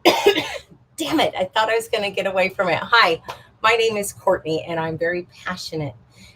Damn it, I thought I was going to get away from it. Hi, my name is Courtney, and I'm very passionate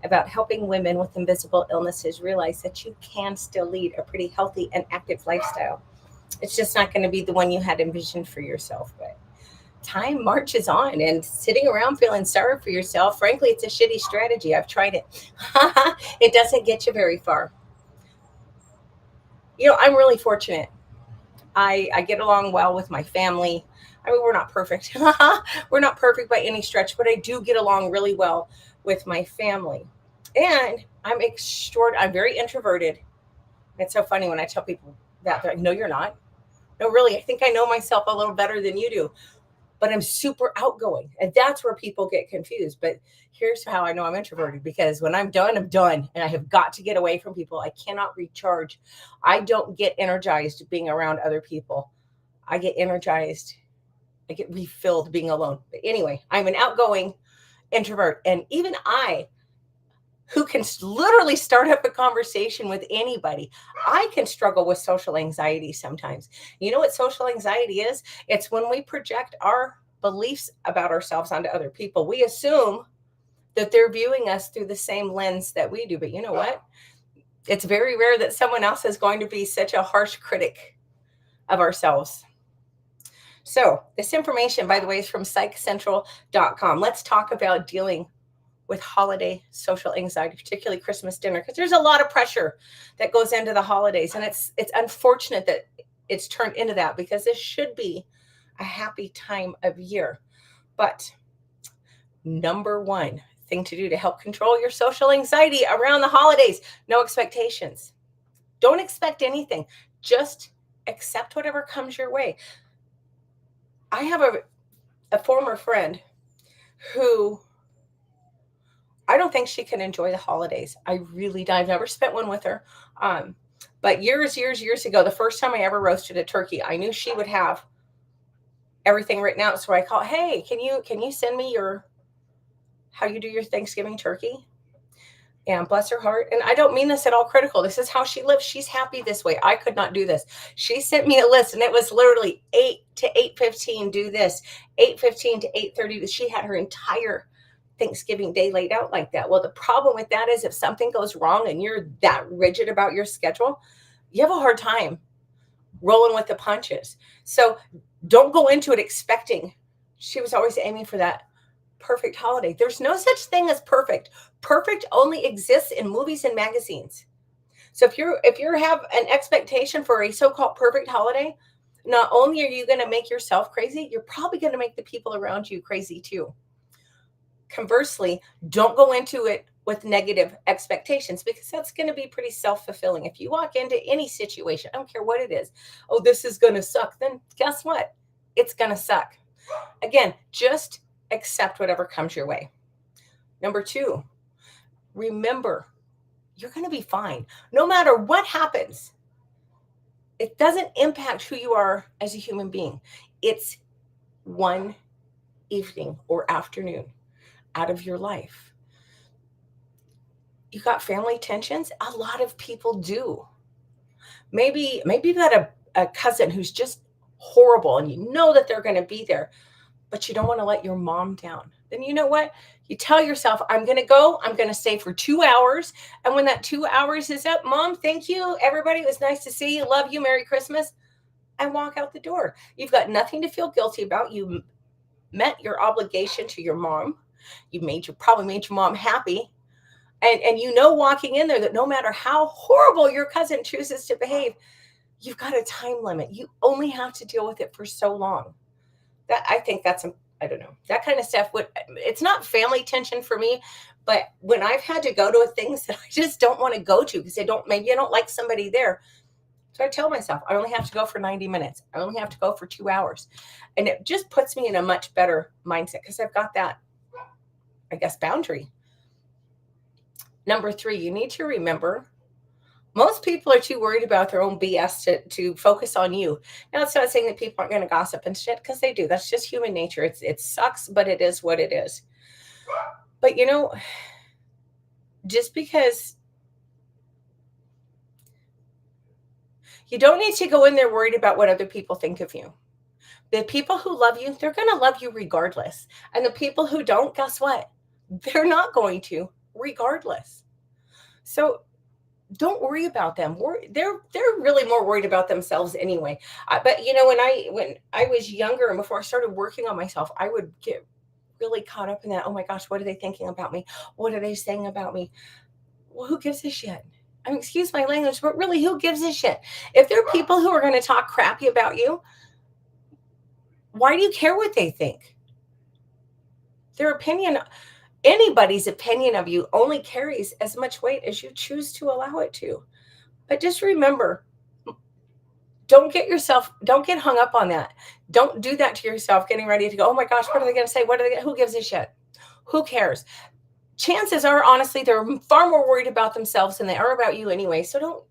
about helping women with invisible illnesses realize that you can still lead a pretty healthy and active lifestyle. It's just not going to be the one you had envisioned for yourself. But time marches on, and sitting around feeling sorry for yourself, frankly, it's a shitty strategy. I've tried it. It doesn't get you very far. I'm really fortunate. I get along well with my family. I mean, we're not perfect. We're not perfect by any stretch, but I do get along really well with my family. And I'm very introverted. It's so funny when I tell people that. They're like, no, you're not. No, really, I think I know myself a little better than you do, but I'm super outgoing. And that's where people get confused. But here's how I know I'm introverted, because when I'm done, I'm done. And I have got to get away from people. I cannot recharge. I don't get energized being around other people. I get energized. I get refilled being alone. But anyway, I'm an outgoing introvert. And even I, who can literally start up a conversation with anybody, I can struggle with social anxiety sometimes. You know what social anxiety is? It's when we project our beliefs about ourselves onto other people. We assume that they're viewing us through the same lens that we do. But you know what? It's very rare that someone else is going to be such a harsh critic of ourselves. So, this information, by the way, is from psychcentral.com. Let's talk about dealing with holiday social anxiety, particularly Christmas dinner, because there's a lot of pressure that goes into the holidays, and it's unfortunate that it's turned into that, because this should be a happy time of year. But number one thing to do to help control your social anxiety around the holidays: no expectations. Don't expect anything. Just accept whatever comes your way. I have a former friend who, I don't think she can enjoy the holidays. I really don't. I've never spent one with her. Um, but years ago, the first time I ever roasted a turkey, I knew she would have everything written out. So I called, hey, can you send me your how you do your Thanksgiving turkey? And bless her heart. And I don't mean this at all critical. This is how she lives. She's happy this way. I could not do this. She sent me a list, and it was literally 8 to 8:15 do this, 8:15 to 8:30. She had her entire Thanksgiving day laid out like that. Well, the problem with that is if something goes wrong and you're that rigid about your schedule, you have a hard time rolling with the punches. So don't go into it expecting. She was always aiming for that perfect holiday. There's no such thing as perfect. Perfect only exists in movies and magazines. So if you have an expectation for a so-called perfect holiday, not only are you going to make yourself crazy, you're probably going to make the people around you crazy too. Conversely, don't go into it with negative expectations, because that's going to be pretty self-fulfilling. If you walk into any situation, I don't care what it is, oh, this is going to suck, then guess what? It's going to suck. Again, just accept whatever comes your way. Number two, remember, you're going to be fine. No matter what happens, it doesn't impact who you are as a human being. It's one evening or afternoon out of your life. You got family tensions? A lot of people do. Maybe you've got a cousin who's just horrible, and you know that they're going to be there, but you don't want to let your mom down. Then you know what? You tell yourself, I'm going to go, I'm going to stay for 2 hours. And when that 2 hours is up, mom, thank you. Everybody, it was nice to see you. Love you. Merry Christmas. And walk out the door. You've got nothing to feel guilty about. You met your obligation to your mom. Probably made your mom happy. And you know, walking in there, that no matter how horrible your cousin chooses to behave, you've got a time limit. You only have to deal with it for so long. That, I think that's, I don't know, that kind of stuff would, it's not family tension for me, but when I've had to go to things that I just don't want to go to because maybe I don't like somebody there. So I tell myself, I only have to go for 90 minutes. I only have to go for 2 hours. And it just puts me in a much better mindset, because I've got that, I guess, boundary. Number three, you need to remember, most people are too worried about their own BS to focus on you. Now, it's not saying that people aren't going to gossip and shit, because they do. That's just human nature. It sucks, but it is what it is. But just because you don't need to go in there worried about what other people think of you. The people who love you, they're going to love you regardless. And the people who don't, guess what? They're not going to, regardless. So don't worry about them. They're really more worried about themselves anyway. But when I was younger and before I started working on myself, I would get really caught up in that. Oh my gosh, what are they thinking about me? What are they saying about me? Well, who gives a shit? I mean, excuse my language, but really, who gives a shit? If there are people who are going to talk crappy about you, why do you care what they think? Their opinion, anybody's opinion of you only carries as much weight as you choose to allow it to. But just remember, don't get hung up on that. Don't do that to yourself, getting ready to go, oh my gosh, what are they going to say? Who gives a shit? Who cares? Chances are, honestly, they're far more worried about themselves than they are about you anyway. So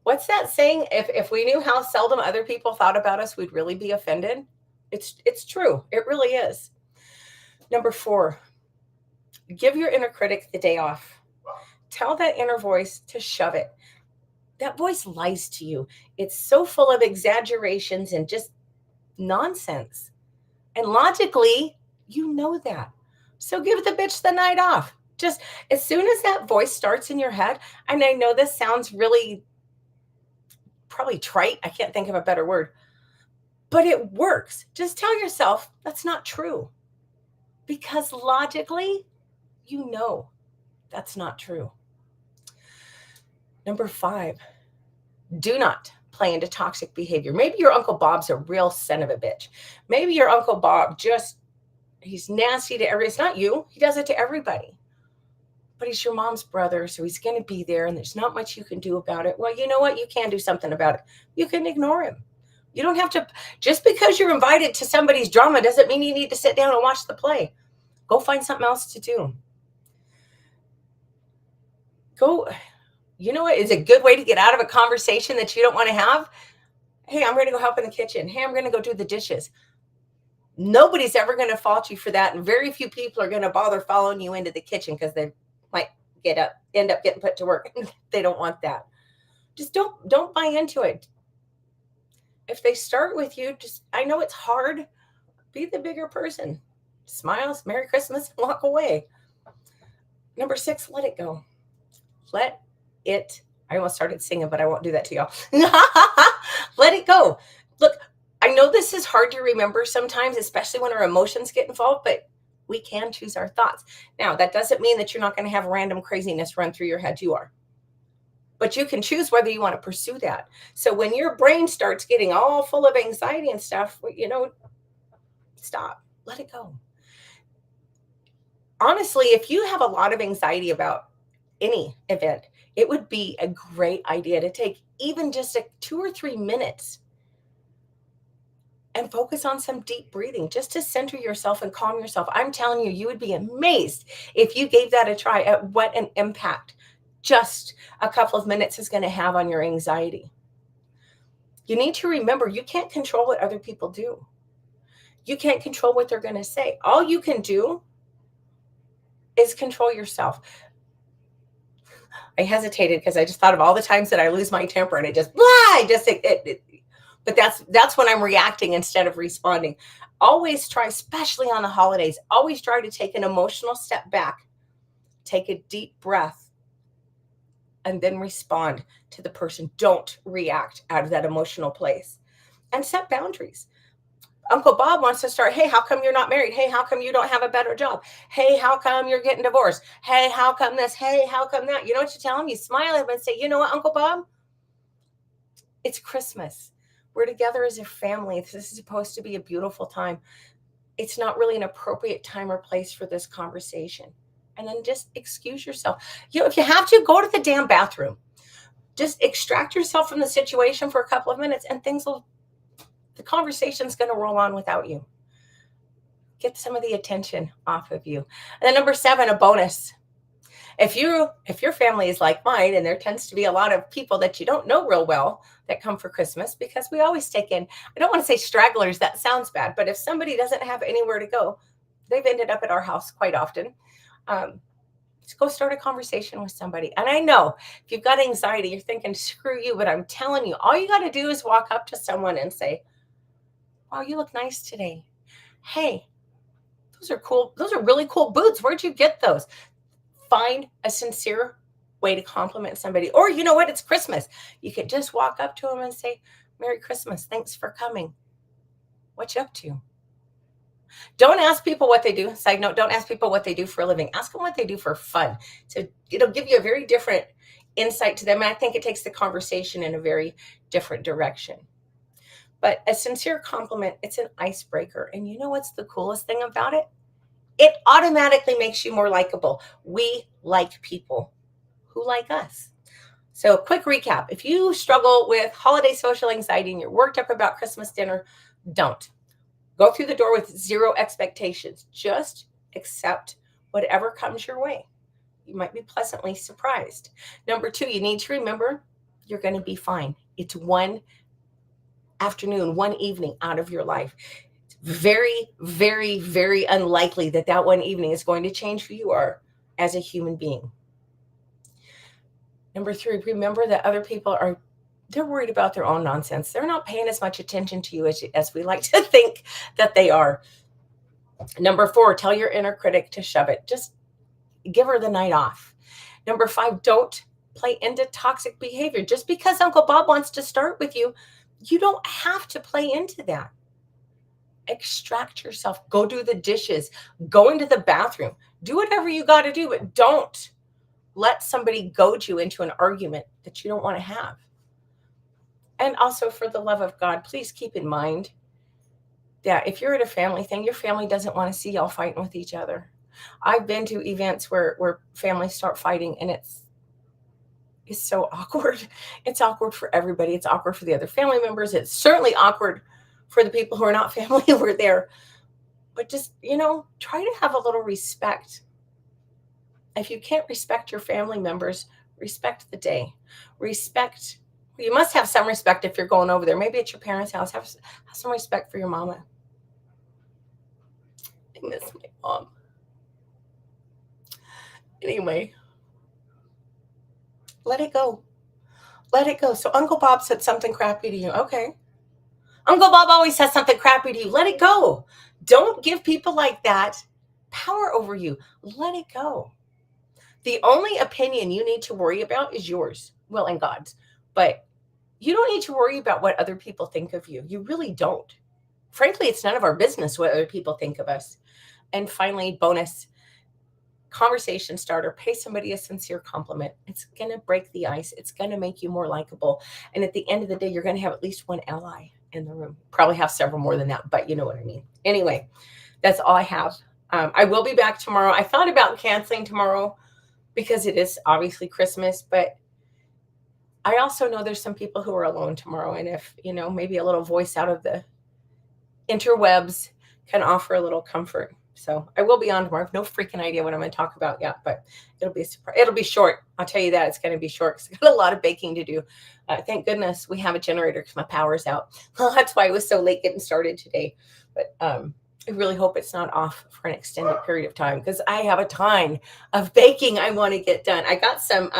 what's that saying? If we knew how seldom other people thought about us, we'd really be offended. It's true. It really is. Number 4, give your inner critic the day off. Tell that inner voice to shove it. That voice lies to you. It's so full of exaggerations and just nonsense. And logically, you know that. So give the bitch the night off. Just as soon as that voice starts in your head, and I know this sounds really probably trite. I can't think of a better word, but it works. Just tell yourself that's not true. Because logically, you know that's not true. Number 5, do not play into toxic behavior. Maybe your Uncle Bob's a real son of a bitch. Maybe your Uncle Bob he's nasty to everybody. It's not you. He does it to everybody. But he's your mom's brother, so he's going to be there, and there's not much you can do about it. Well, you know what? You can do something about it. You can ignore him. You don't have to. Just because you're invited to somebody's drama doesn't mean you need to sit down and watch the play. Go find something else to do. You know what is a good way to get out of a conversation that you don't want to have? Hey, I'm going to go help in the kitchen. Hey, I'm going to go do the dishes. Nobody's ever going to fault you for that. And very few people are going to bother following you into the kitchen because they might end up getting put to work. They don't want that. Just don't buy into it. If they start with you, I know it's hard. Be the bigger person. Smiles, Merry Christmas, and walk away. Number 6, let it go. Let it. I almost started singing, but I won't do that to y'all. Let it go. Look, I know this is hard to remember sometimes, especially when our emotions get involved, but we can choose our thoughts. Now, that doesn't mean that you're not going to have random craziness run through your head. You are. But you can choose whether you want to pursue that. So when your brain starts getting all full of anxiety and stuff, stop. Let it go. Honestly, if you have a lot of anxiety about any event, it would be a great idea to take even just 2 or 3 minutes and focus on some deep breathing just to center yourself and calm yourself. I'm telling you, you would be amazed if you gave that a try at what an impact just a couple of minutes is going to have on your anxiety. You need to remember, you can't control what other people do. You can't control what they're going to say. All you can do is control yourself. I hesitated because I just thought of all the times that I lose my temper and but that's when I'm reacting instead of responding. Always try, especially on the holidays, always try to take an emotional step back, take a deep breath, and then respond to the person. Don't react out of that emotional place, and set boundaries. Uncle Bob wants to start, hey, how come you're not married? Hey, how come you don't have a better job? Hey, how come you're getting divorced? Hey, how come this? Hey, how come that? You know what you tell him? You smile at him and say, you know what, Uncle Bob? It's Christmas. We're together as a family. This is supposed to be a beautiful time. It's not really an appropriate time or place for this conversation. And then just excuse yourself. If you have to, go to the damn bathroom. Just extract yourself from the situation for a couple of minutes and the conversation's going to roll on without you. Get some of the attention off of you. And then number 7, a bonus. If your family is like mine, and there tends to be a lot of people that you don't know real well that come for Christmas, because we always take in, I don't want to say stragglers, that sounds bad, but if somebody doesn't have anywhere to go, they've ended up at our house quite often. Just go start a conversation with somebody. And I know if you've got anxiety, you're thinking, screw you, but I'm telling you, all you got to do is walk up to someone and say, Wow, you look nice today. Hey, those are cool. Those are really cool boots. Where'd you get those? Find a sincere way to compliment somebody. Or you know what? It's Christmas. You could just walk up to them and say, Merry Christmas. Thanks for coming. What you up to? Don't ask people what they do. Side note, don't ask people what they do for a living. Ask them what they do for fun. So it'll give you a very different insight to them. And I think it takes the conversation in a very different direction. But a sincere compliment, it's an icebreaker. And you know what's the coolest thing about it? It automatically makes you more likable. We like people who like us. So, quick recap, if you struggle with holiday social anxiety and you're worked up about Christmas dinner, don't. Go through the door with zero expectations. Just accept whatever comes your way. You might be pleasantly surprised. Number two, you need to remember you're going to be fine. It's one afternoon, one evening out of your life. It's very, very, very unlikely that that one evening is going to change who you are as a human being. Number three, remember that other people they're worried about their own nonsense. They're not paying as much attention to you as we like to think that they are. Number four, tell your inner critic to shove it. Just give her the night off. Number five, don't play into toxic behavior. Just because Uncle Bob wants to start with you, you don't have to play into that. Extract yourself. Go do the dishes. Go into the bathroom. Do whatever you got to do, but don't let somebody goad you into an argument that you don't want to have. And also, for the love of God, please keep in mind that if you're at a family thing, your family doesn't want to see y'all fighting with each other. I've been to events where families start fighting, and it's so awkward. It's awkward for everybody. It's awkward for the other family members. It's certainly awkward for the people who are not family who are there. But just, try to have a little respect. If you can't respect your family members, respect the day. You must have some respect if you're going over there. Maybe at your parents' house. Have some respect for your mama. I miss my mom. Anyway, let it go. Let it go. So Uncle Bob said something crappy to you. Okay. Uncle Bob always says something crappy to you. Let it go. Don't give people like that power over you. Let it go. The only opinion you need to worry about is yours, well, and God's. But you don't need to worry about what other people think of you. You really don't. Frankly, it's none of our business what other people think of us. And finally, bonus conversation starter, pay somebody a sincere compliment. It's going to break the ice. It's going to make you more likable. And at the end of the day, you're going to have at least one ally in the room. Probably have several more than that, but you know what I mean. Anyway, that's all I have. I will be back tomorrow. I thought about canceling tomorrow because it is obviously Christmas, but I also know there's some people who are alone tomorrow. And if, maybe a little voice out of the interwebs can offer a little comfort. So I will be on tomorrow. I have no freaking idea what I'm going to talk about yet, but it'll be a surprise. It'll be short. I'll tell you that it's going to be short because I got a lot of baking to do. Thank goodness we have a generator because my power's out. That's why I was so late getting started today. But I really hope it's not off for an extended period of time because I have a ton of baking I want to get done. I got some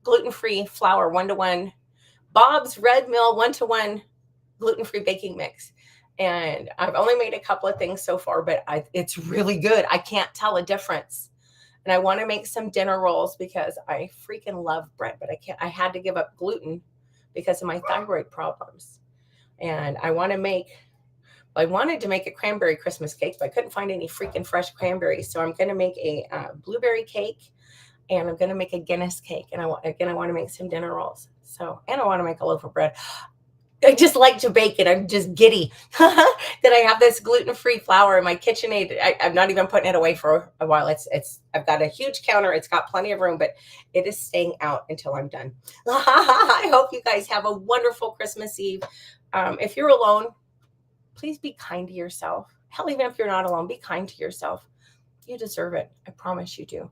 gluten-free flour 1-to-1, Bob's Red Mill 1-to-1 gluten-free baking mix. And I've only made a couple of things so far, but it's really good. I can't tell a difference. And I want to make some dinner rolls because I freaking love bread, but I had to give up gluten because of my thyroid problems. And I wanted to make a cranberry Christmas cake, but I couldn't find any freaking fresh cranberries. So I'm going to make a blueberry cake, and I'm going to make a Guinness cake. And I want to make some dinner rolls. And I want to make a loaf of bread. I just like to bake it. I'm just giddy that I have this gluten-free flour in my KitchenAid. I'm not even putting it away for a while. I've got a huge counter. It's got plenty of room, but it is staying out until I'm done. I hope you guys have a wonderful Christmas Eve. If you're alone, please be kind to yourself. Hell, even if you're not alone, be kind to yourself. You deserve it. I promise you do.